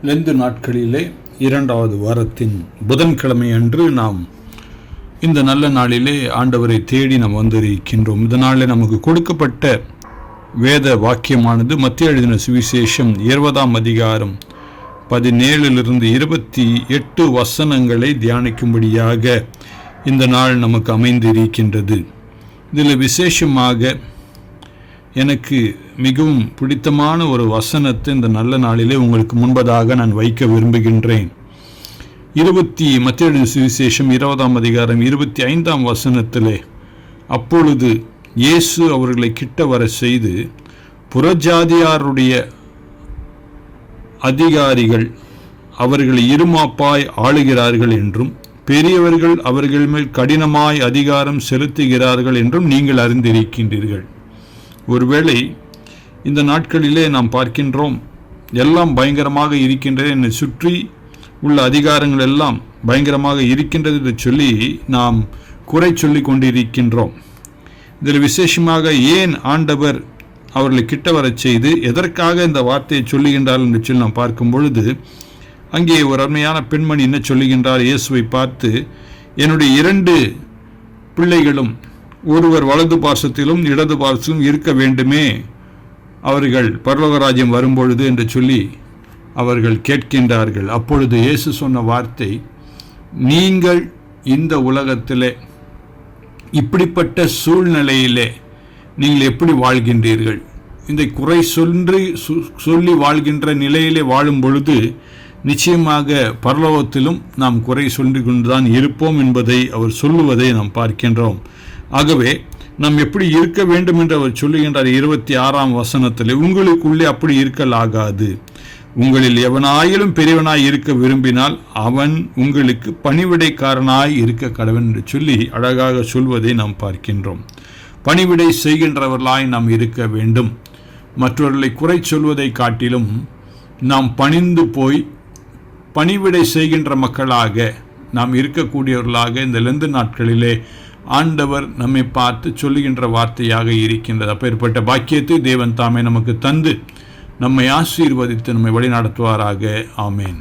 Lent நாட்களிலே இரண்டாவது வாரத்தின் புதன்கிழமை அன்று நாம் இந்த நல்ல நாளிலே ஆண்டவரை தேடி நாம் வந்திருக்கின்றோம். இந்த நாளில் நமக்கு கொடுக்கப்பட்ட வேத வாக்கியமானது மத்திய எழுதின சுவிசேஷம் 20ஆம் அதிகாரம் 17 28 வசனங்களை தியானிக்கும்படியாக இந்த நாள் நமக்கு அமைந்திருக்கின்றது. இதில் விசேஷமாக எனக்கு மிகவும் பிடித்தமான ஒரு வசனத்தை இந்த நல்ல நாளிலே உங்களுக்கு முன்பதாக நான் வைக்க விரும்புகின்றேன். மத்திய எழுதின சுவிசேஷம் 20ஆம் அதிகாரம் 25ஆம் வசனத்திலே, அப்பொழுது இயேசு அவர்களை கிட்ட வர செய்து, புறஜாதியாருடைய அதிகாரிகள் அவர்களை இருமாப்பாய் ஆளுகிறார்கள் என்றும், பெரியவர்கள் அவர்கள் மேல் கடினமாய் அதிகாரம் செலுத்துகிறார்கள் என்றும் நீங்கள் அறிந்திருக்கின்றீர்கள். ஒருவேளை இந்த நாட்களிலே நாம் பார்க்கின்றோம், எல்லாம் பயங்கரமாக இருக்கின்றது, என்னை சுற்றி உள்ள அதிகாரங்கள் எல்லாம் பயங்கரமாக இருக்கின்றது என்று சொல்லி நாம் குறை சொல்லி கொண்டிருக்கின்றோம். இதில் விசேஷமாக ஏன் ஆண்டவர் அவர்களை கிட்ட வரச் செய்து எதற்காக இந்த வார்த்தையை சொல்லுகின்றார் என்று சொல்லி நாம் பார்க்கும் பொழுது, அங்கே ஒரு அருமையான பெண்மணி என்ன சொல்லுகின்றார்? இயேசுவை பார்த்து, என்னுடைய 2 பிள்ளைகளும் ஒருவர் வலது பாசத்திலும் இடது பாசத்திலும் இருக்க வேண்டுமே, அவர்கள் பரலோக ராஜ்யம் வரும்பொழுது என்று சொல்லி அவர்கள் கேட்கின்றார்கள். அப்பொழுது இயேசு சொன்ன வார்த்தை, நீங்கள் இந்த உலகத்திலே இப்படிப்பட்ட சூழ்நிலையிலே நீங்கள் எப்படி வாழ்கின்றீர்கள்? இந்த குறை சொல்லி வாழ்கின்ற நிலையிலே வாழும் பொழுது நிச்சயமாக பரலோகத்திலும் நாம் குறை சொல்லி கொண்டுதான் இருப்போம் என்பதை அவர் சொல்லுவதை நாம் பார்க்கின்றோம். ஆகவே நாம் எப்படி இருக்க வேண்டும் என்று அவர் சொல்லுகின்றார் 26ஆம் வசனத்தில், உங்களுக்குள்ளே அப்படி இருக்கலாகாது. உங்களில் எவனாயிலும் பெரியவனாய் இருக்க விரும்பினால் அவன் உங்களுக்கு பணிவிடைக்காரனாய் இருக்க கடவன் என்று சொல்லி அழகாக சொல்வதை நாம் பார்க்கின்றோம். பணிவிடை செய்கின்றவர்களாய் நாம் இருக்க வேண்டும். மற்றவர்களை குறை சொல்வதை காட்டிலும் நாம் பணிந்து போய் பணிவிடை செய்கின்ற மக்களாக நாம் இருக்கக்கூடியவர்களாக இந்த லெந்து நாட்களிலே ஆண்டவர் நம்மை பார்த்து சொல்லுகின்ற வார்த்தையாக இருக்கின்றது. அப்பேற்பட்ட பாக்கியத்தை தேவன் தாமே நமக்கு தந்து நம்மை ஆசீர்வதித்து நம்மை வழி நடத்துவாராக. ஆமேன்.